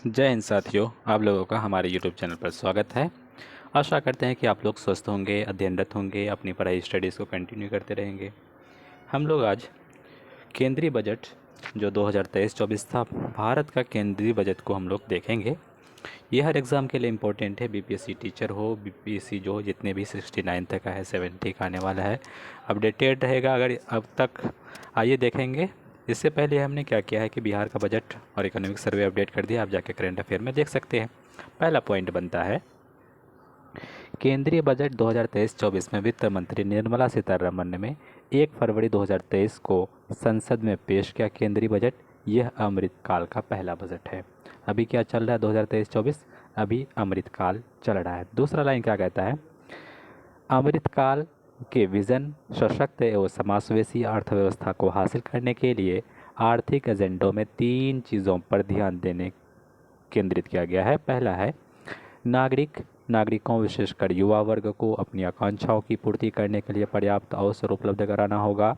जय हिंद साथियों, आप लोगों का हमारे YouTube चैनल पर स्वागत है। आशा करते हैं कि आप लोग स्वस्थ होंगे, अध्ययनरत होंगे, अपनी पढ़ाई स्टडीज़ को कंटिन्यू करते रहेंगे। हम लोग आज केंद्रीय बजट जो 2023-24 था, भारत का केंद्रीय बजट को हम लोग देखेंगे। ये हर एग्ज़ाम के लिए इम्पोर्टेंट है। बीपीएससी टीचर हो, बीपीएससी जो जितने भी 69 तक का है, 70 का आने वाला है, अपडेटेड रहेगा अगर अब तक। आइए देखेंगे। इससे पहले हमने क्या किया है कि बिहार का बजट और इकोनॉमिक सर्वे अपडेट कर दिया, आप जाके करंट अफेयर में देख सकते हैं। पहला पॉइंट बनता है, केंद्रीय बजट 2023-24 में वित्त मंत्री निर्मला सीतारमण ने 1 फरवरी 2023 को संसद में पेश किया केंद्रीय बजट। यह अमृतकाल का पहला बजट है। अभी क्या चल रहा है 2023-24, अभी अमृतकाल चल रहा है। दूसरा लाइन क्या कहता है, अमृतकाल के विजन सशक्त एवं समावेशी अर्थव्यवस्था को हासिल करने के लिए आर्थिक एजेंडों में 3 चीज़ों पर ध्यान देने केंद्रित किया गया है। पहला है नागरिकों विशेषकर युवा वर्ग को अपनी आकांक्षाओं की पूर्ति करने के लिए पर्याप्त अवसर उपलब्ध कराना होगा।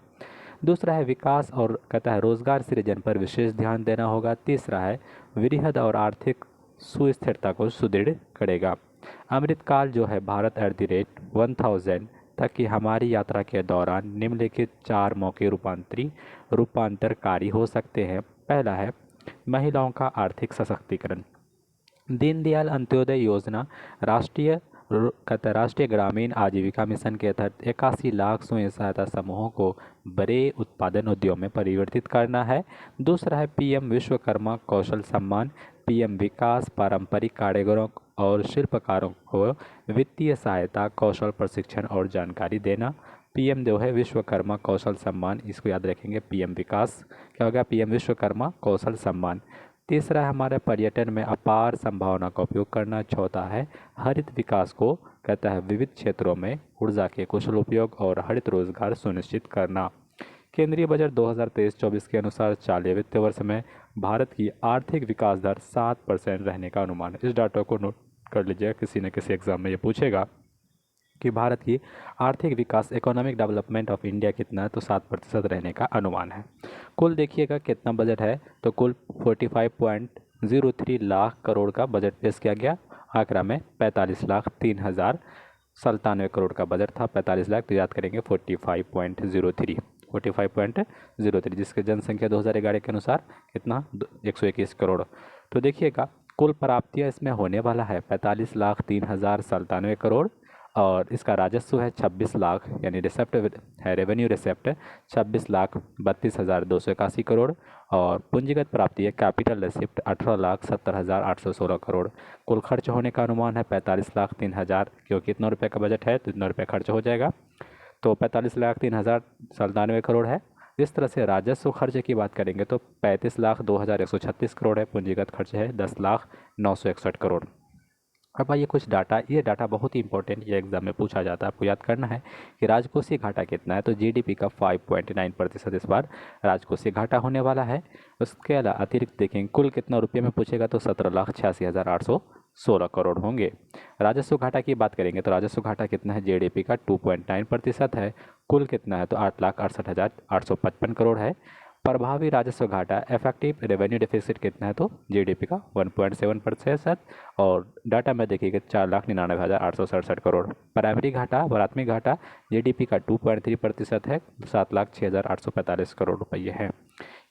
दूसरा है विकास और कहता है रोजगार सृजन पर विशेष ध्यान देना होगा। तीसरा है वृहद और आर्थिक सुस्थिरता को सुदृढ़ करेगा। अमृतकाल जो है भारत @1000 तक की हमारी यात्रा के दौरान निम्नलिखित 4 मौके रूपांतरकारी हो सकते हैं। पहला है महिलाओं का आर्थिक सशक्तिकरण। दीनदयाल अंत्योदय योजना राष्ट्रीय ग्रामीण आजीविका मिशन के तहत 81 लाख स्वयं सहायता समूहों को बड़े उत्पादन उद्योग में परिवर्तित करना है। दूसरा है पीएम विश्वकर्मा कौशल सम्मान। पीएम विकास पारंपरिक कारीगरों और शिल्पकारों को वित्तीय सहायता, कौशल प्रशिक्षण और जानकारी देना। पीएम जो है विश्वकर्मा कौशल सम्मान, इसको याद रखेंगे। पीएम विकास क्या होगा, पीएम विश्वकर्मा कौशल सम्मान। तीसरा है हमारे पर्यटन में अपार संभावना का उपयोग करना। चौथा है हरित विकास को कहता है विविध क्षेत्रों में ऊर्जा के कुशल उपयोग और हरित रोजगार सुनिश्चित करना। केंद्रीय बजट 2023-24 के अनुसार चालू वित्त वर्ष में भारत की आर्थिक विकास दर 7% रहने का अनुमान है। इस डाटा को नोट कर लीजिएगा, किसी न किसी एग्जाम में ये पूछेगा कि भारत की आर्थिक विकास, इकोनॉमिक डेवलपमेंट ऑफ इंडिया कितना है, तो 7% रहने का अनुमान है। कुल देखिएगा कितना बजट है, तो कुल 45.03 लाख करोड़ का बजट पेश किया गया। आंकड़ा में 45,03,097 करोड़ का बजट था। 45 लाख तो याद करेंगे 45.03, जिसकी जनसंख्या 2011 के अनुसार कितना 121 करोड़। तो देखिएगा कुल प्राप्तियाँ इसमें होने वाला है 45,03,097 करोड़, और इसका राजस्व है 26 लाख, यानी रिसेप्ट है, रेवेन्यू रिसेप्ट 26,32,281 करोड़, और पूंजीगत प्राप्ति है कैपिटल रिसिप्ट 18,70,816 करोड़। कुल खर्च होने का अनुमान है 45,03,000, क्योंकि इतना रुपये का बजट है तो इतना रुपये खर्च हो जाएगा, तो 45,03,097 करोड़ है। इस तरह से राजस्व खर्च की बात करेंगे तो 35,02,136 करोड़ है। पूंजीगत खर्च है 10,09,61 करोड़। अब आइए कुछ डाटा, ये डाटा बहुत ही इंपॉर्टेंट, ये एग्जाम में पूछा जाता है, आपको याद करना है कि राजकोषीय घाटा कितना है। तो जीडीपी का 5.9% इस बार राजकोषीय घाटा होने वाला है। उसके अलावा अतिरिक्त देखेंगे कुल कितना रुपये में पूछेगा, तो 17,86,816 करोड़ होंगे। राजस्व घाटा की बात करेंगे तो राजस्व घाटा कितना है, जीडीपी का 2.9% है। कुल कितना है, तो 8,68,855 करोड़ है। प्रभावी राजस्व घाटा, इफेक्टिव रेवेन्यू डेफिसिट कितना है, तो जीडीपी का 1.7%, और डाटा में देखिएगा 4,99,867 करोड़। प्राथमिक घाटा जीडीपी का 2.3% है, 7,06,845 करोड़ रुपये है।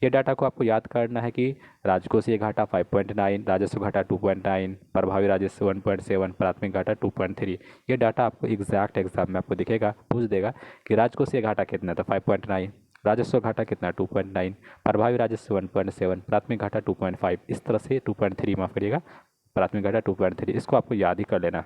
ये डाटा को आपको याद करना है कि राजकोषीय घाटा 5.9, राजस्व घाटा 2.9, प्रभावी राजस्व 1.7, प्राथमिक घाटा 2.3। ये डाटा आपको एग्जैक्ट एग्जाम में आपको दिखेगा, पूछ देगा कि राजकोषीय घाटा कितना है, तो 5.9, राजस्व घाटा कितना 2.9, प्रभावी राजस्व 1.7, प्राथमिक घाटा 2.5, इस तरह से 2.3, माफ़ करिएगा, प्राथमिक घाटा 2.3, इसको आपको याद ही कर लेना।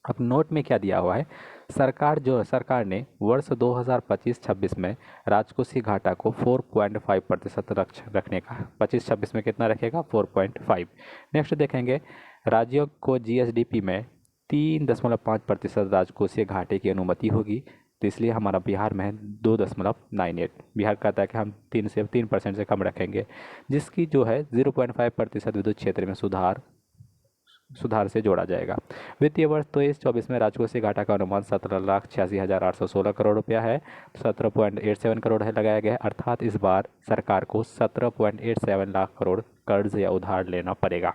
अब नोट में क्या दिया हुआ है, सरकार ने वर्ष 2025-26 में राजकोषीय घाटा को 4.5% रखने का, 25-26 में कितना रखेगा 4.5। नेक्स्ट देखेंगे राज्यों को जीएसडीपी में 3.5% राजकोषीय घाटे की अनुमति होगी, तो इसलिए हमारा बिहार में है 2.98। बिहार कहता है कि हम 3% से कम रखेंगे, जिसकी जो है 0.5% विद्युत क्षेत्र में सुधार से जोड़ा जाएगा। वित्तीय वर्ष 23-24 में राजकोषीय घाटा का अनुमान 17,86,816 करोड़ रुपया है, 17.87 करोड़ है लगाया गया है, अर्थात इस बार सरकार को 17.87 लाख करोड़ कर्ज या उधार लेना पड़ेगा।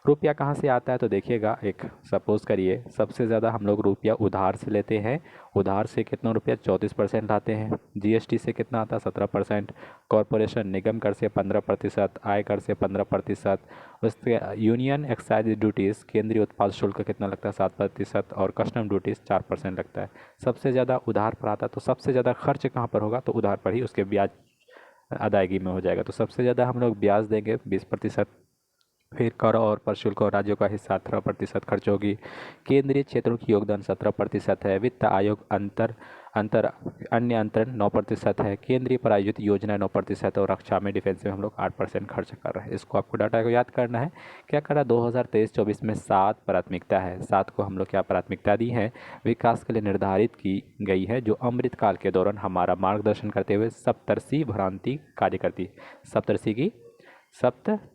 रुपया कहाँ से आता है तो देखिएगा, एक सपोज करिए सबसे ज़्यादा हम लोग रुपया उधार से लेते हैं। उधार से कितना रुपया 34% लाते हैं। जीएसटी से कितना आता है 17%। कॉरपोरेशन निगम कर से 15%, आय कर से 15%। उसके यूनियन एक्साइज ड्यूटीज़ केंद्रीय उत्पाद शुल्क कितना लगता है 7%, और कस्टम ड्यूटीज़ 4% लगता है। सबसे ज़्यादा उधार पर आता है, तो सबसे ज़्यादा खर्च कहाँ पर होगा तो उधार पर ही, उसके ब्याज अदायगी में हो जाएगा। तो सबसे ज़्यादा हम लोग ब्याज देंगे 20%। फिर कर और प्रशुल्क और राज्यों का हिस्सा 18% खर्च होगी। केंद्रीय क्षेत्रों की योगदान 17% है। वित्त आयोग अंतर अंतर अन्य अंतरण 9% है। केंद्रीय प्रायोजित योजना 9%, और रक्षा में डिफेंस में हम लोग 8% खर्च कर रहे हैं। इसको आपको डाटा को याद करना है। क्या करा 2023-24 में 7 प्राथमिकता है। 7 को हम लोग क्या प्राथमिकता दी है, विकास के लिए निर्धारित की गई है, जो अमृतकाल के दौरान हमारा मार्गदर्शन करते हुए सप्तर्षि भ्रांति कार्य करती है।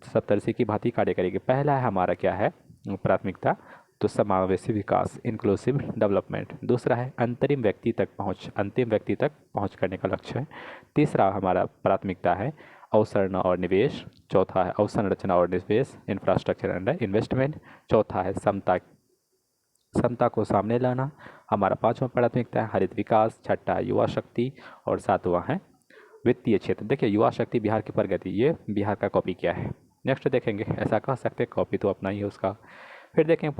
सप्तर्षि की भांति कार्य करेगी। पहला है हमारा क्या है प्राथमिकता, तो समावेशी विकास, इंक्लूसिव डेवलपमेंट। दूसरा है अंतरिम व्यक्ति तक पहुंच, अंतिम व्यक्ति तक पहुंच करने का लक्ष्य है। तीसरा हमारा प्राथमिकता है अवसंरचना और निवेश। चौथा है अवसंरचना और निवेश, इंफ्रास्ट्रक्चर एंड इन्वेस्टमेंट। चौथा है समता, समता को सामने लाना। हमारा पांचवा प्राथमिकता है हरित विकास। छठा है युवा शक्ति, और सातवां है वित्तीय क्षेत्र। देखिए युवा शक्ति बिहार की प्रगति, ये बिहार का कॉपी क्या है। नेक्स्ट देखेंगे, ऐसा कह सकते हैं कॉपी तो अपना ही है उसका। फिर देखेंगे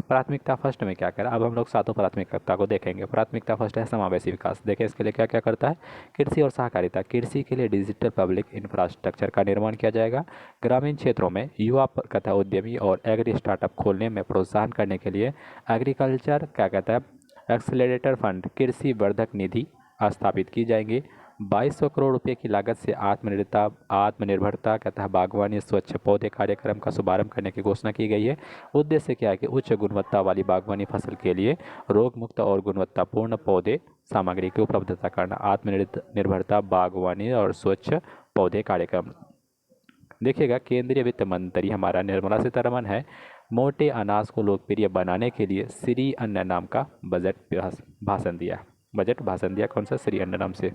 प्राथमिकता फर्स्ट में क्या करा। अब हम लोग सातों प्राथमिकता को देखेंगे। प्राथमिकता फर्स्ट है समावेशी विकास। देखें इसके लिए क्या क्या करता है, कृषि और सहकारिता। कृषि के लिए डिजिटल पब्लिक इंफ्रास्ट्रक्चर का निर्माण किया जाएगा। ग्रामीण क्षेत्रों में युवा कहता है उद्यमी और एग्री स्टार्टअप खोलने में प्रोत्साहन करने के लिए एग्रीकल्चर क्या कहता है एक्सेलरेटर फंड, कृषि वर्धक निधि स्थापित की जाएंगी। 2200 करोड़ रुपए की लागत से आत्मनिर्भरता कहता है बागवानी स्वच्छ पौधे कार्यक्रम का शुभारंभ करने की घोषणा की गई है। उद्देश्य क्या है कि उच्च गुणवत्ता वाली बागवानी फसल के लिए रोग मुक्त और गुणवत्तापूर्ण पौधे सामग्री की उपलब्धता करना। आत्मनिर्भरता बागवानी और स्वच्छ पौधे कार्यक्रम। देखिएगा केंद्रीय वित्त मंत्री हमारा निर्मला सीतारमण है। मोटे अनाज को लोकप्रिय बनाने के लिए श्री अन्न नाम का बजट भाषण दिया। कौन सा, श्री अन्न नाम से।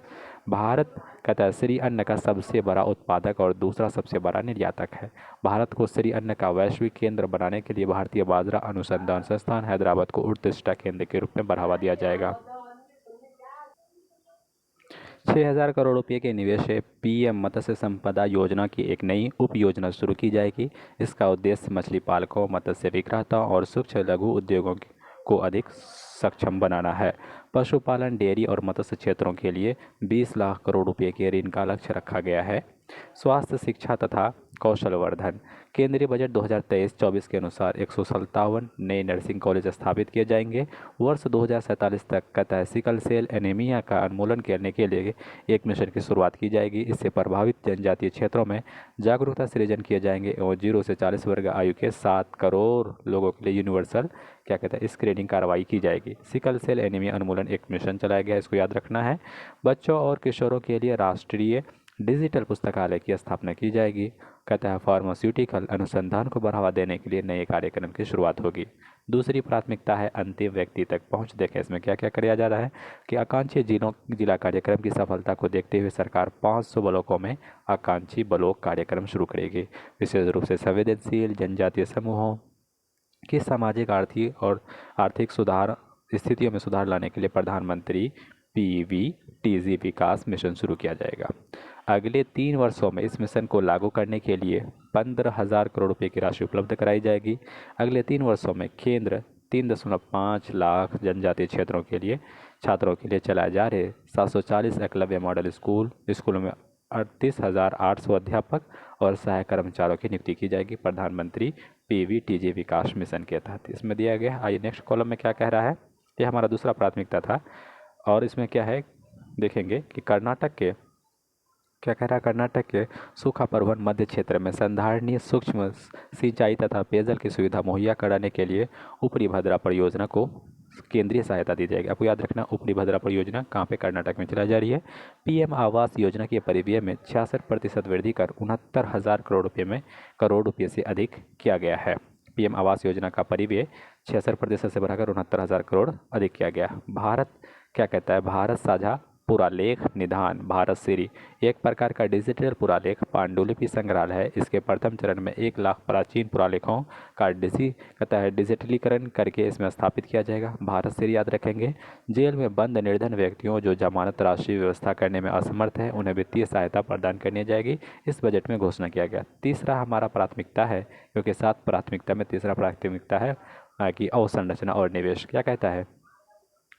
भारत कहता है श्री अन्न का सबसे बड़ा उत्पादक और दूसरा सबसे बड़ा निर्यातक है। भारत को श्री अन्न का वैश्विक केंद्र बनाने के लिए भारतीय बाजरा अनुसंधान संस्थान हैदराबाद को उत्कृष्टता केंद्र के रूप में बढ़ावा दिया जाएगा। 6,000 करोड़ रुपए के निवेश से पीएम मत्स्य संपदा योजना की एक नई उप योजना शुरू की जाएगी। इसका उद्देश्य मछली पालकों, मत्स्य विक्रेताओं और सूक्ष्म लघु उद्योगों को अधिक सक्षम बनाना है। पशुपालन, डेयरी और मत्स्य क्षेत्रों के लिए 20 लाख करोड़ रुपए के ऋण का लक्ष्य रखा गया है। स्वास्थ्य, शिक्षा तथा कौशलवर्धन। केंद्रीय बजट 2023-24 के अनुसार 157 नए नर्सिंग कॉलेज स्थापित किए जाएंगे। वर्ष 2047 तक कहता है सिकल सेल एनीमिया का उन्मूलन करने के लिए एक मिशन की शुरुआत की जाएगी। इससे प्रभावित जनजातीय क्षेत्रों में जागरूकता सृजन किए जाएंगे और 0 से 40 वर्ग आयु के 7 करोड़ लोगों के लिए यूनिवर्सल क्या कहता है स्क्रीनिंग कार्रवाई की जाएगी। सिकल सेल एनीमिया उन्मूलन एक मिशन चलाया गया है, इसको याद रखना है। बच्चों और किशोरों के लिए राष्ट्रीय डिजिटल पुस्तकालय की स्थापना की जाएगी। कहता है फार्मास्यूटिकल अनुसंधान को बढ़ावा देने के लिए नए कार्यक्रम की शुरुआत होगी। दूसरी प्राथमिकता है अंतिम व्यक्ति तक पहुंच। देखें इसमें क्या क्या किया जा रहा है कि आकांक्षी जिला कार्यक्रम की सफलता को देखते हुए सरकार 500 ब्लॉकों में आकांक्षी ब्लॉक कार्यक्रम शुरू करेगी। विशेष रूप से संवेदनशील जनजातीय समूहों की सामाजिक आर्थिक सुधार स्थितियों में सुधार लाने के लिए प्रधानमंत्री PVTG विकास मिशन शुरू किया जाएगा। अगले 3 वर्षों में इस मिशन को लागू करने के लिए 15,000 करोड़ रुपए की राशि उपलब्ध कराई जाएगी। अगले 3 वर्षों में केंद्र 3.5 लाख जनजातीय क्षेत्रों के लिए छात्रों के लिए चलाए जा रहे 740 एकलव्य मॉडल स्कूलों में 38,800 अध्यापक और सहायक कर्मचारियों की नियुक्ति की जाएगी प्रधानमंत्री PVTG विकास मिशन के तहत। इसमें दिया गया। आइए नेक्स्ट कॉलम में क्या कह रहा है, यह हमारा दूसरा प्राथमिकता था। और इसमें क्या है देखेंगे कि कर्नाटक के क्या कह रहा है, कर्नाटक के सूखा प्रबंधन मध्य क्षेत्र में संधारणीय सूक्ष्म सिंचाई तथा पेयजल की सुविधा मुहैया कराने के लिए ऊपरी भद्रा परियोजना को केंद्रीय सहायता दी जाएगी। आपको याद रखना ऊपरी भद्रा परियोजना कहाँ पे, कर्नाटक में चलाई जा रही है। PM आवास योजना के परिव्यय में 66% वृद्धि कर 69,000 करोड़ रुपये से अधिक किया गया है। PM आवास योजना का परिव्यय 66% से बढ़ाकर 69,000 करोड़ अधिक किया गया। भारत क्या कहता है, भारत साझा पुरालेख निधान भारत सीरी एक प्रकार का डिजिटल पुरालेख पांडुलिपि संग्रहालय है। इसके प्रथम चरण में 1 लाख प्राचीन पुरालेखों का डिजिटलीकरण करके इसमें स्थापित किया जाएगा। भारत सीरी याद रखेंगे, जेल में बंद निर्धन व्यक्तियों जो जमानत राशि व्यवस्था करने में असमर्थ है उन्हें वित्तीय सहायता प्रदान करनी जाएगी। इस बजट में घोषणा किया गया। तीसरा हमारा प्राथमिकता है, क्योंकि 7 प्राथमिकता में तीसरा प्राथमिकता है कि अवसंरचना और निवेश। क्या कहता है?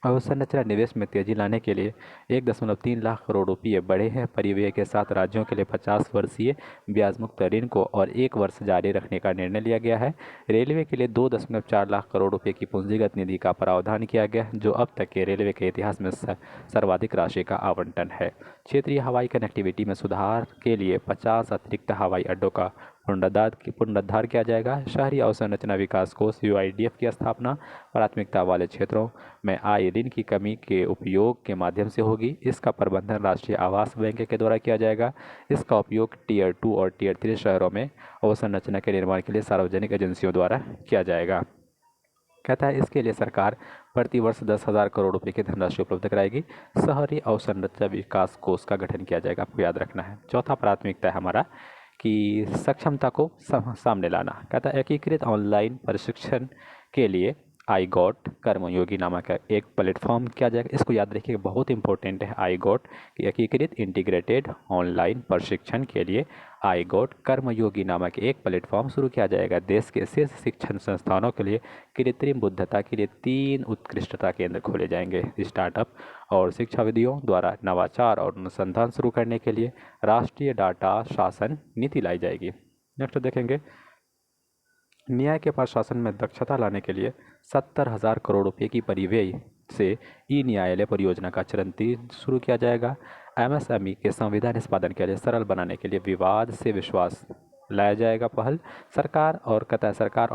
अवसंरचना निवेश में तेजी लाने के लिए 1.3 लाख करोड़ रुपये बढ़े हैं। परिव्यय के साथ राज्यों के लिए 50 वर्षीय ब्याज मुक्त ऋण को और 1 वर्ष जारी रखने का निर्णय लिया गया है। रेलवे के लिए 2.4 लाख करोड़ रुपये की पूंजीगत निधि का प्रावधान किया गया, जो अब तक के रेलवे के इतिहास में सर्वाधिक राशि का आवंटन है। क्षेत्रीय हवाई कनेक्टिविटी में सुधार के लिए 50 अतिरिक्त हवाई अड्डों का पुनरुद्धार किया जाएगा। शहरी अवसंरचना विकास कोष UIDF की स्थापना प्राथमिकता वाले क्षेत्रों में आय ऋण की कमी के उपयोग के माध्यम से होगी। इसका प्रबंधन राष्ट्रीय आवास बैंक के द्वारा किया जाएगा। इसका उपयोग Tier 2 और Tier 3 शहरों में अवसंरचना के निर्माण के लिए सार्वजनिक एजेंसियों द्वारा किया जाएगा। कहता है इसके लिए सरकार प्रति वर्ष 10,000 करोड़ रुपए की धनराशि उपलब्ध कराएगी। शहरी अवसंरचना विकास कोष का गठन किया जाएगा, आपको याद रखना है। चौथा प्राथमिकता है हमारा कि सक्षमता को सामने लाना। कहता है एकीकृत ऑनलाइन प्रशिक्षण के लिए iGOT कर्मयोगी नामक एक प्लेटफॉर्म किया जाएगा। इसको याद रखिए, बहुत इंपॉर्टेंट है iGOT कि एकीकृत इंटीग्रेटेड ऑनलाइन प्रशिक्षण के लिए iGOT कर्मयोगी नामक एक प्लेटफॉर्म शुरू किया जाएगा। देश के शीर्ष शिक्षण संस्थानों के लिए कृत्रिम बुद्धिमत्ता के लिए 3 उत्कृष्टता केंद्र खोले जाएंगे। स्टार्टअप और शिक्षाविदों द्वारा नवाचार और अनुसंधान शुरू करने के लिए राष्ट्रीय डाटा शासन नीति लाई जाएगी। नेक्स्ट देखेंगे, न्याय के प्रशासन में दक्षता लाने के लिए 70,000 करोड़ रुपये की परिव्यय से ई-न्यायालय परियोजना का चरण 3 शुरू किया जाएगा। MSME के संविदा निष्पादन के लिए सरल बनाने के लिए विवाद से विश्वास लाया जाएगा पहल। सरकार और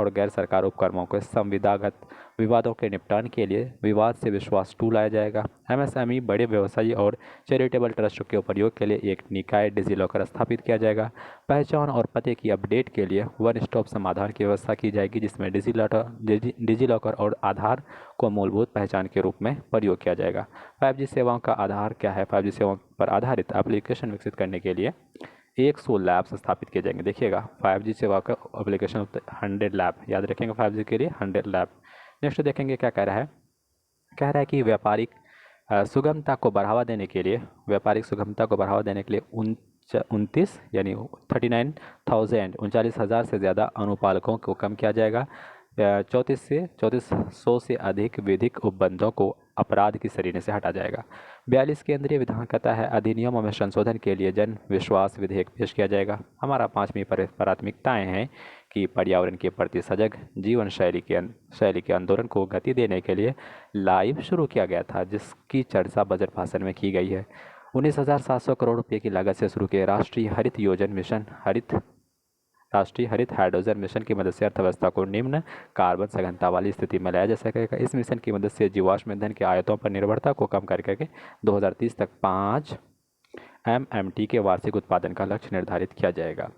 गैर सरकार उपक्रमों के संविदागत विवादों के निपटान के लिए विवाद से विश्वास 2 लाया जाएगा। MSME बड़े व्यवसायी और चैरिटेबल ट्रस्ट के उपयोग के लिए एक निकाय डिजिलॉकर स्थापित किया जाएगा। पहचान और पते की अपडेट के लिए वन स्टॉप समाधान की व्यवस्था की जाएगी, जिसमें डिजिलॉकर और आधार को मूलभूत पहचान के रूप में प्रयोग किया जाएगा। 5G सेवाओं का आधार क्या है? 5G सेवाओं पर आधारित एप्लीकेशन विकसित करने के लिए 100 लैब्स स्थापित किए जाएंगे। देखिएगा 5G सेवा का एप्लीकेशन 100 लैब, याद रखेंगे 5G के लिए 100 लैब। नेक्स्ट देखेंगे क्या कह रहा है। कह रहा है कि व्यापारिक सुगमता को बढ़ावा देने के लिए 39,000 से ज़्यादा अनुपालकों को कम किया जाएगा। 3400 से अधिक विधिक उपबंधों को अपराध की श्रेणी से हटा जाएगा। 42 केंद्रीय विधान कहता है अधिनियमों में संशोधन के लिए जन विश्वास विधेयक पेश किया जाएगा। हमारा 5वीं प्राथमिकताएं हैं कि पर्यावरण के प्रति सजग जीवन शैली के आंदोलन को गति देने के लिए लाइव शुरू किया गया था, जिसकी चर्चा बजट भाषण में की गई है। 19,700 करोड़ रुपये की लागत से शुरू किए राष्ट्रीय हरित हाइड्रोजन मिशन की मदद से अर्थव्यवस्था को निम्न कार्बन सघनता वाली स्थिति में लाया जा सकेगा। इस मिशन की मदद से जीवाश्म ईंधन के आयातों पर निर्भरता को कम करके 2030 तक 5 MMT के वार्षिक उत्पादन का लक्ष्य निर्धारित किया जाएगा।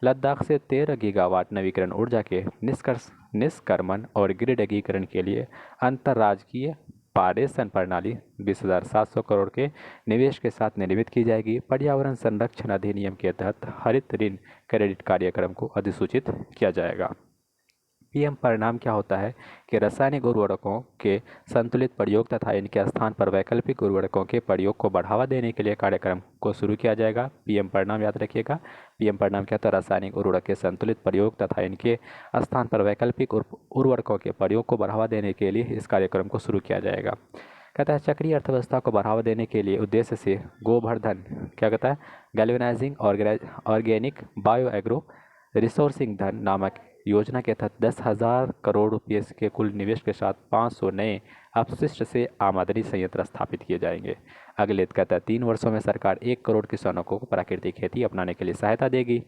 लद्दाख से 13 गीगावाट नवीकरण ऊर्जा के निष्क्रमण और ग्रिड एकीकरण के लिए अंतर्राज्यीय पारेषण प्रणाली 20,700 करोड़ के निवेश के साथ निर्मित की जाएगी। पर्यावरण संरक्षण अधिनियम के तहत हरित ऋण क्रेडिट कार्यक्रम को अधिसूचित किया जाएगा। PM परिणाम क्या होता है कि रासायनिक उर्वरकों के संतुलित प्रयोग तथा इनके स्थान पर वैकल्पिक उर्वरकों के प्रयोग को बढ़ावा देने के लिए कार्यक्रम को शुरू किया जाएगा। PM परिणाम याद रखिएगा। PM परिणाम क्या होता है? रासायनिक उर्वरक के संतुलित प्रयोग तथा इनके स्थान पर वैकल्पिक उर्वरकों के प्रयोग को बढ़ावा देने के लिए इस कार्यक्रम को शुरू किया जाएगा। कहता है चक्रीय अर्थव्यवस्था को बढ़ावा देने के लिए उद्देश्य से गोवर्धन क्या कहता है galvanising organic bio agro resourcing धन नामक योजना के तहत 10,000 करोड़ रुपये के कुल निवेश के साथ 500 नए अपशिष्ट से आमदनी संयंत्र स्थापित किए जाएंगे। अगले 3 वर्षों में सरकार 1 करोड़ किसानों को प्राकृतिक खेती अपनाने के लिए सहायता देगी।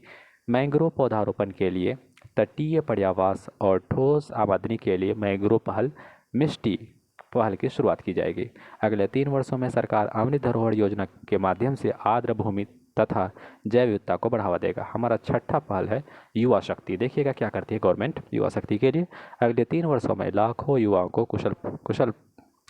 मैंग्रोव पौधारोपण के लिए तटीय पर्यावास और ठोस आमदनी के लिए मैंग्रोव मिष्टी पहल की शुरुआत की जाएगी। अगले 3 वर्षों में सरकार अमृत धरोहर योजना के माध्यम से आर्द्र भूमि तथा जैव विविधता को बढ़ावा देगा। हमारा 6ठा पहल है युवा शक्ति। देखिएगा क्या करती है गवर्नमेंट युवा शक्ति के लिए। अगले 3 वर्षों में लाखों युवाओं को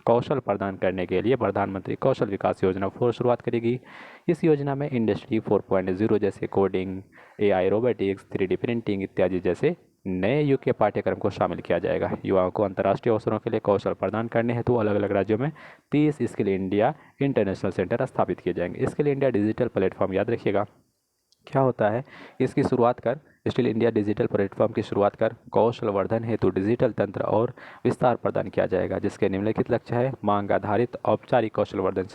कौशल प्रदान करने के लिए प्रधानमंत्री कौशल विकास योजना 4 शुरुआत करेगी। इस योजना में इंडस्ट्री 4.0 जैसे coding, AI, robotics, 3D printing इत्यादि जैसे नए युग के पाठ्यक्रम को शामिल किया जाएगा। युवाओं को अंतर्राष्ट्रीय अवसरों के लिए कौशल प्रदान करने हेतु अलग अलग राज्यों में 30 स्किल इंडिया इंटरनेशनल सेंटर स्थापित किए जाएंगे। स्किल इंडिया डिजिटल प्लेटफॉर्म याद रखिएगा क्या होता है, इसकी शुरुआत कर स्किल इंडिया डिजिटल प्लेटफॉर्म की शुरुआत कर कौशल वर्धन हेतु डिजिटल तंत्र और विस्तार प्रदान किया जाएगा, जिसके निम्नलिखित लक्ष्य है: मांग आधारित औपचारिक कौशल वर्धन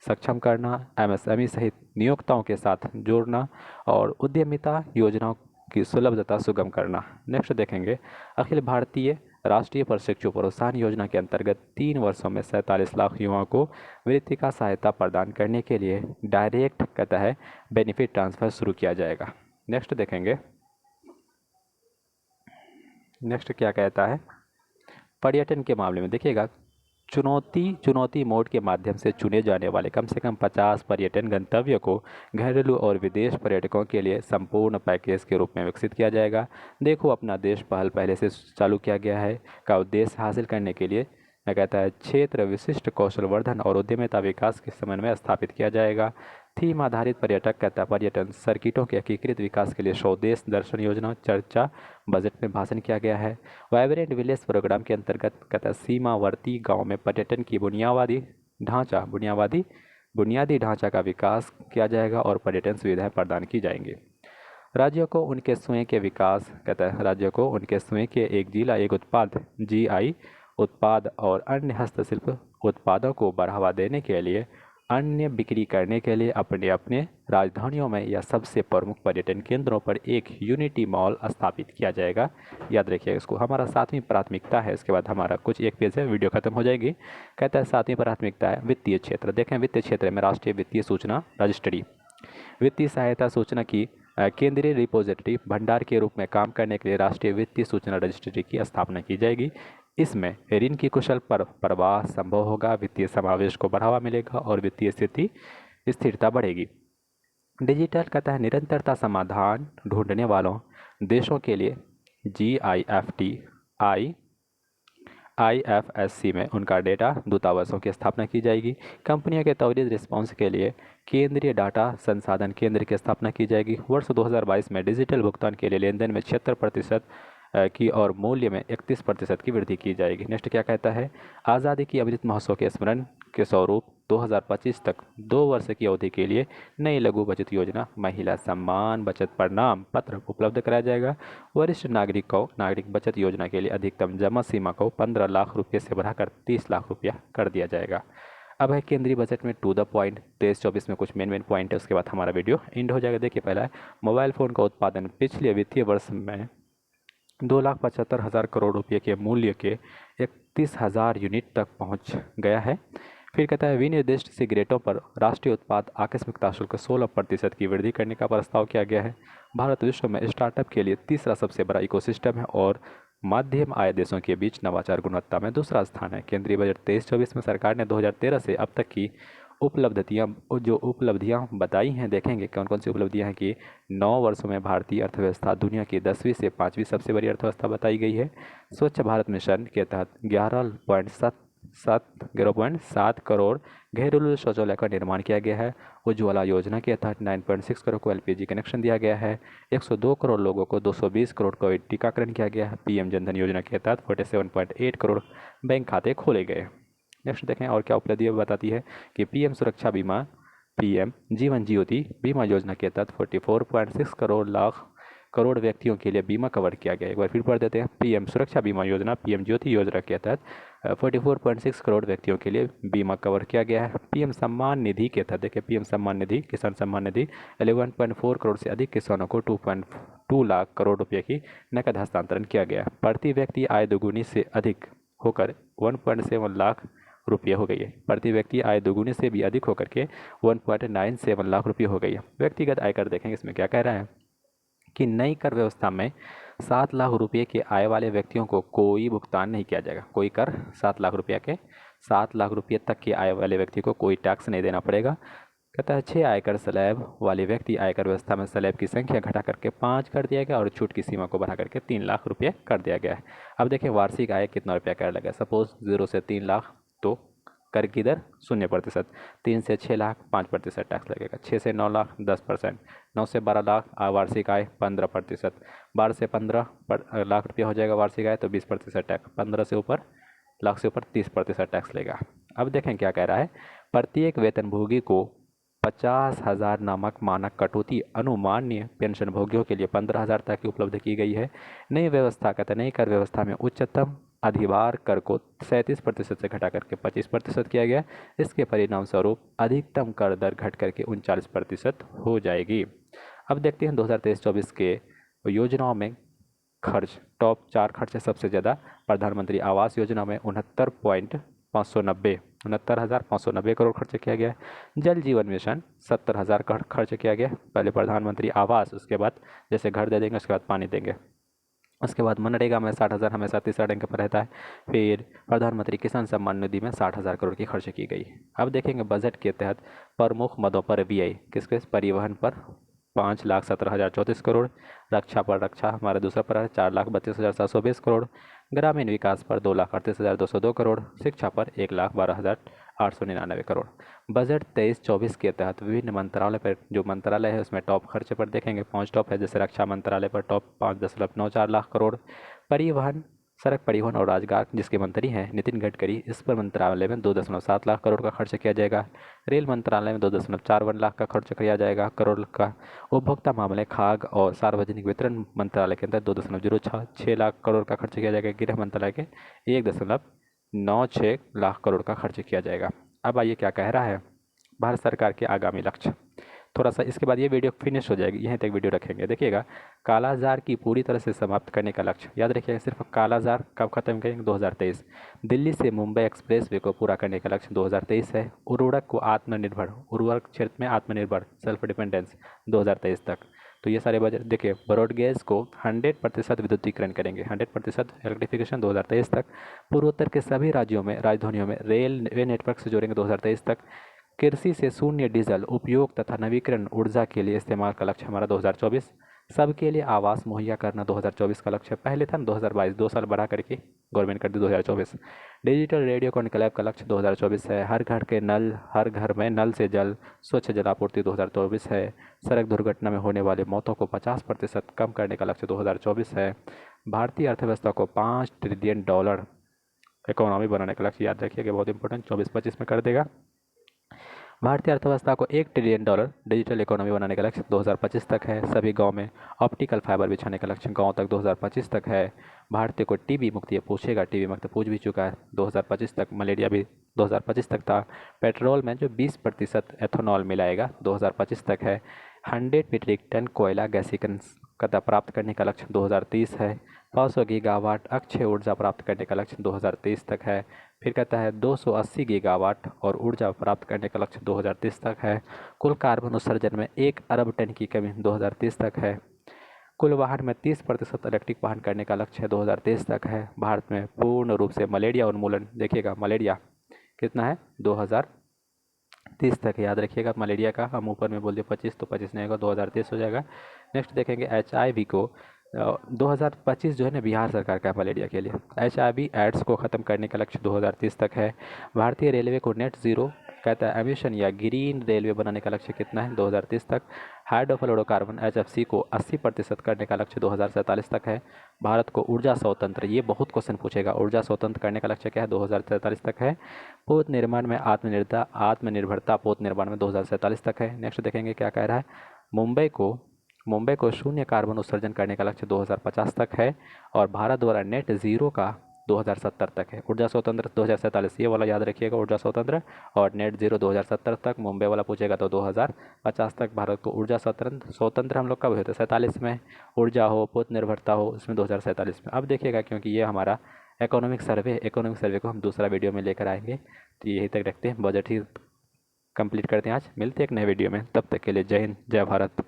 सक्षम करना, एमएसएमई सहित नियोक्ताओं के साथ जोड़ना और उद्यमिता योजनाओं की सुलभता सुगम करना। नेक्स्ट देखेंगे, अखिल भारतीय राष्ट्रीय प्रशिक्षु प्रोत्साहन योजना के अंतर्गत 3 वर्षों में 47 लाख युवाओं को वृत्ति का सहायता प्रदान करने के लिए डायरेक्ट कहता है बेनिफिट ट्रांसफर शुरू किया जाएगा। नेक्स्ट देखेंगे, नेक्स्ट क्या कहता है, पर्यटन के मामले में देखिएगा, चुनौती मोड के माध्यम से चुने जाने वाले कम से कम 50 पर्यटन गंतव्यों को घरेलू और विदेश पर्यटकों के लिए संपूर्ण पैकेज के रूप में विकसित किया जाएगा। देखो अपना देश पहल पहले से चालू किया गया है का उद्देश्य हासिल करने के लिए मैं कहता है क्षेत्र विशिष्ट कौशल वर्धन और उद्यमिता विकास के समन्वय स्थापित किया जाएगा। थीम आधारित पर्यटक कहता है पर्यटन सर्किटों के एकीकृत विकास के लिए स्वदेश दर्शन योजना चर्चा बजट में भाषण किया गया है। वाइब्रेंट विलेज प्रोग्राम के अंतर्गत कहता है सीमावर्ती गांव में पर्यटन की बुनियादी ढांचा का विकास किया जाएगा और पर्यटन सुविधाएं प्रदान की जाएंगी। राज्यों को उनके स्वयं के विकास कहता है राज्यों को उनके स्वयं के एक जिला एक उत्पाद GI उत्पाद और अन्य हस्तशिल्प उत्पादों को बढ़ावा देने के लिए अन्य बिक्री करने के लिए अपने अपने राजधानियों में या सबसे प्रमुख पर्यटन केंद्रों पर एक यूनिटी मॉल स्थापित किया जाएगा। याद रखिएगा इसको, हमारा 7वीं प्राथमिकता है। इसके बाद हमारा कुछ एक पेज है, वीडियो खत्म हो जाएगी। कहता है 7वीं प्राथमिकता है वित्तीय क्षेत्र। देखें वित्तीय क्षेत्र में राष्ट्रीय वित्तीय सूचना रजिस्ट्री वित्तीय सहायता सूचना की केंद्रीय रिपोजिटरी भंडार के रूप में काम करने के लिए राष्ट्रीय वित्तीय सूचना रजिस्ट्री की स्थापना की जाएगी। इसमें ऋण की कुशल प्रवाह संभव होगा, वित्तीय समावेश को बढ़ावा मिलेगा और वित्तीय स्थिरता बढ़ेगी। डिजिटल कहता है निरंतरता समाधान ढूंढने वालों देशों के लिए GIFT IFSC में उनका डेटा दूतावासों की स्थापना की जाएगी। कंपनियों के त्वरित रिस्पांस के लिए केंद्रीय डाटा संसाधन केंद्र की स्थापना की जाएगी। वर्ष 2022 में डिजिटल भुगतान के लिए लेनदेन में 76% की और मूल्य में 31% की वृद्धि की जाएगी। नेक्स्ट क्या कहता है, आज़ादी की अमृत महोत्सव के स्मरण के स्वरूप 2025 तक 2 वर्ष की अवधि के लिए नई लघु बचत योजना महिला सम्मान बचत प्रमाण पत्र उपलब्ध कराया जाएगा। वरिष्ठ नागरिक बचत योजना के लिए अधिकतम जमा सीमा को 15 लाख रुपये से बढ़ाकर 30 लाख रुपया कर दिया जाएगा। अब है केंद्रीय बजट में टू द पॉइंट 23-24 में कुछ मेन पॉइंट है, उसके बाद हमारा वीडियो एंड हो जाएगा। देखिए पहला है मोबाइल फ़ोन का उत्पादन पिछले वित्तीय वर्ष में 2,75,000 करोड़ रुपये के मूल्य के 31,000 यूनिट तक पहुंच गया है। फिर कहता है विनिर्दिष्ट सिगरेटों पर राष्ट्रीय उत्पाद आकस्मिकता शुल्क 16% की वृद्धि करने का प्रस्ताव किया गया है। भारत विश्व में स्टार्टअप के लिए तीसरा सबसे बड़ा इकोसिस्टम है और मध्यम आय देशों के बीच नवाचार गुणवत्ता में दूसरा स्थान है। केंद्रीय बजट 23-24 में सरकार ने 2013 से अब तक की उपलब्धियां बताई हैं। देखेंगे कौन कौन सी उपलब्धियां हैं कि 9 वर्षों में भारतीय अर्थव्यवस्था दुनिया की 10वीं से 5वीं सबसे बड़ी अर्थव्यवस्था बताई गई है। स्वच्छ भारत मिशन के तहत 11.7 करोड़ घरेलू शौचालय का निर्माण किया गया है। उज्ज्वला योजना के तहत 9.6 करोड़ को LPG कनेक्शन दिया गया है। 102 करोड़ लोगों को 220 करोड़ का टीकाकरण किया गया है। PM जनधन योजना के तहत 47.8 करोड़ बैंक खाते खोले गए। नेक्स्ट देखें और क्या उपलब्धि बताती है कि PM सुरक्षा बीमा PM जीवन ज्योति बीमा योजना के तहत 44.6 करोड़ व्यक्तियों के लिए बीमा कवर किया गया। एक बार फिर पढ़ देते हैं, PM सुरक्षा बीमा योजना PM ज्योति योजना के तहत 44.6 करोड़ व्यक्तियों के लिए बीमा कवर किया गया है। PM सम्मान निधि के तहत देखिए PM सम्मान निधि किसान सम्मान निधि 11.4 करोड़ से अधिक किसानों को 2.2 लाख करोड़ रुपये की नकद हस्तांतरण किया गया। प्रति व्यक्ति आय दोगुनी से अधिक होकर 1.7 लाख रुपये हो गई है। प्रति व्यक्ति आय दोगुनी से भी अधिक होकर के 1.97 लाख रुपये हो गई है। व्यक्तिगत आयकर देखेंगे इसमें क्या कह रहा है कि नई कर व्यवस्था में 7 लाख रुपये के आय वाले व्यक्तियों को कोई भुगतान नहीं किया जाएगा। कोई कर 7 लाख रुपये के 7 लाख रुपये तक के आय वाले व्यक्ति को कोई टैक्स नहीं देना पड़ेगा। कहता है 6 आयकर स्लैब वाले व्यक्ति आयकर व्यवस्था में स्लैब की संख्या घटा करके 5 कर दिया गया और छूट की सीमा को बढ़ा करके 3 लाख रुपये कर दिया गया है। अब देखिए वार्षिक आय कितना रुपया कर लगा। सपोज 0 से 3 लाख तो कर की दर 0%। 3 से 6 लाख 5% टैक्स लगेगा। 6 से 9 लाख 10%। 9 से 12 लाख वार्षिक आय 15%। 12 से 15 लाख रुपया हो जाएगा वार्षिक आय तो 20% टैक्स। 15 से ऊपर लाख से ऊपर 30% टैक्स लेगा। अब देखें क्या कह रहा है। प्रत्येक वेतनभोगी को 50,000 नामक मानक कटौती अनुमान्य पेंशन भोगियों के लिए 15,000 तक की उपलब्ध की गई है। नई व्यवस्था कहते हैं, नई कर व्यवस्था में उच्चतम अधिभार कर को 37% से घटा करके 25% किया गया। इसके परिणाम स्वरूप अधिकतम कर दर घट करके 39% हो जाएगी। अब देखते हैं 2023-24 के योजनाओं में खर्च। टॉप 4 खर्च है सबसे ज़्यादा। प्रधानमंत्री आवास योजना में 69,590 करोड़ खर्च किया गया है। जल जीवन मिशन 70,000 करोड़ खर्च किया गया। पहले प्रधानमंत्री आवास, उसके बाद जैसे घर दे देंगे उसके बाद पानी देंगे। उसके बाद मनरेगा में 60,000 हमेशा तीसरा रैंक पर रहता है। फिर प्रधानमंत्री किसान सम्मान निधि में 60,000 करोड़ की खर्च की गई। अब देखेंगे बजट के तहत प्रमुख मदों पर व्यय किस किस। परिवहन पर 5,17,034 करोड़। रक्षा पर, रक्षा हमारा दूसरा पर है 4,32,720 करोड़। ग्रामीण विकास पर 2,38,202 करोड़। शिक्षा पर 1,12,899 करोड़। बजट 23-24 के तहत विभिन्न मंत्रालय पर, जो मंत्रालय है उसमें टॉप खर्चे पर देखेंगे 5 टॉप है। जैसे रक्षा मंत्रालय पर टॉप 5.94 लाख करोड़। परिवहन, सड़क परिवहन और राजमार्ग जिसके मंत्री हैं नितिन गडकरी, इस पर मंत्रालय में 2.7 लाख करोड़ का खर्च किया जाएगा। रेल मंत्रालय में 2.41 लाख का खर्च किया जाएगा करोड़ का। उपभोक्ता मामले, खाद्य और सार्वजनिक वितरण मंत्रालय के अंदर 2.06 लाख करोड़ का खर्च किया जाएगा। गृह मंत्रालय के 1.96 लाख करोड़ का खर्च किया जाएगा। अब आइए क्या कह रहा है भारत सरकार के आगामी लक्ष्य। थोड़ा सा इसके बाद ये वीडियो फिनिश हो जाएगी, यहीं तक वीडियो रखेंगे। देखिएगा, कालाजार की पूरी तरह से समाप्त करने का लक्ष्य याद रखिएगा। सिर्फ कालाजार कब खत्म करेंगे? 2023। दिल्ली से मुंबई एक्सप्रेसवे को पूरा करने का लक्ष्य 2023 है। उर्वरक को आत्मनिर्भर, उर्वरक क्षेत्र में आत्मनिर्भर, सेल्फ डिपेंडेंस 2023 तक। तो ये सारे बजट देखिए। ब्रॉडगेज को 100% विद्युतीकरण करेंगे, 100% इलेक्ट्रिफिकेशन 2023 तक। पूर्वोत्तर के सभी राज्यों में, राजधानियों में रेलवे नेटवर्क से जोड़ेंगे 2023 तक। कृषि से शून्य डीजल उपयोग तथा नवीकरण ऊर्जा के लिए इस्तेमाल का लक्ष्य हमारा 2024। सबके लिए आवास मुहैया करना 2024 का लक्ष्य। पहले था 2022, 2 साल बढ़ा करके गवर्नमेंट कर दी 2024। डिजिटल रेडियो कॉन्क्लेव का लक्ष्य 2024 है। हर घर के नल, हर घर में नल से जल, स्वच्छ जलापूर्ति 2024 है। सड़क दुर्घटना में होने वाले मौतों को 50% कम करने का लक्ष्य 2024 है। भारतीय अर्थव्यवस्था को $5 ट्रिलियन इकोनॉमी बनाने का लक्ष्य याद रखिएगा, बहुत इंपॉर्टेंट, 24-25 में कर देगा। भारतीय अर्थव्यवस्था को $1 ट्रिलियन डिजिटल इकोनॉमी बनाने का लक्ष्य 2025 तक है। सभी गांव में ऑप्टिकल फाइबर बिछाने का लक्ष्य गांव तक 2025 तक है। भारतीय को टीबी मुक्त, ये पूछेगा, टीबी मुक्त पूछ भी चुका है 2025 तक। मलेरिया भी 2025 तक था। पेट्रोल में जो 20% एथेनॉल मिलाएगा 2025 तक है। 100 मीट्रिक टन कोयला गैसीकरण कदा प्राप्त करने का लक्ष्य 2030 है। 500 गीगावाट अक्षय ऊर्जा प्राप्त करने का लक्ष्य 2030 तक है। फिर कहता है 280 गीगावाट और ऊर्जा प्राप्त करने का लक्ष्य 2030 तक है। कुल कार्बन उत्सर्जन में 1 अरब टन की कमी 2030 तक है। कुल वाहन में 30% इलेक्ट्रिक वाहन करने का लक्ष्य 2023 तक है। भारत में पूर्ण रूप से मलेरिया उन्मूलन, देखिएगा मलेरिया कितना है 2030 तक, याद रखिएगा मलेरिया का। हम ऊपर में बोल दिए 25 तो 25 नहीं होगा, 2030 हो जाएगा। नेक्स्ट देखेंगे HIV को 2025 जो है ना बिहार सरकार का मलेरिया के लिए। HIV एड्स को ख़त्म करने का लक्ष्य 2030 तक है। भारतीय रेलवे को नेट ज़ीरो कहता है एमिशन या ग्रीन रेलवे बनाने का लक्ष्य कितना है 2030 तक। हाइड्रोफ्लोरोकार्बन HFC को 80% करने का लक्ष्य 2047 तक है। भारत को ऊर्जा स्वतंत्र, ये बहुत क्वेश्चन पूछेगा, ऊर्जा स्वतंत्र करने का लक्ष्य क्या है 2047 तक है। पोत निर्माण में आत्मनिर्भरता पोत निर्माण में 2047 तक है। नेक्स्ट देखेंगे क्या कह रहा है। मुंबई को शून्य कार्बन उत्सर्जन करने का लक्ष्य 2050 तक है। और भारत द्वारा नेट ज़ीरो का 2070 तक है। ऊर्जा स्वतंत्र 2047, ये वाला याद रखिएगा, ऊर्जा स्वतंत्र और नेट ज़ीरो 2070 तक। मुंबई वाला पूछेगा तो 2050 तक भारत को ऊर्जा स्वतंत्र हम लोग कब हुए थे 47 में। ऊर्जा हो, पोत निर्भरता हो, इसमें 2047 में। अब देखिएगा क्योंकि ये हमारा इकोनॉमिक सर्वे को हम दूसरा वीडियो में लेकर आएंगे, तो यही तक रखते हैं। बजट ही कंप्लीट करते हैं आज। मिलते हैं एक नए वीडियो में, तब तक के लिए जय हिंद, जय भारत।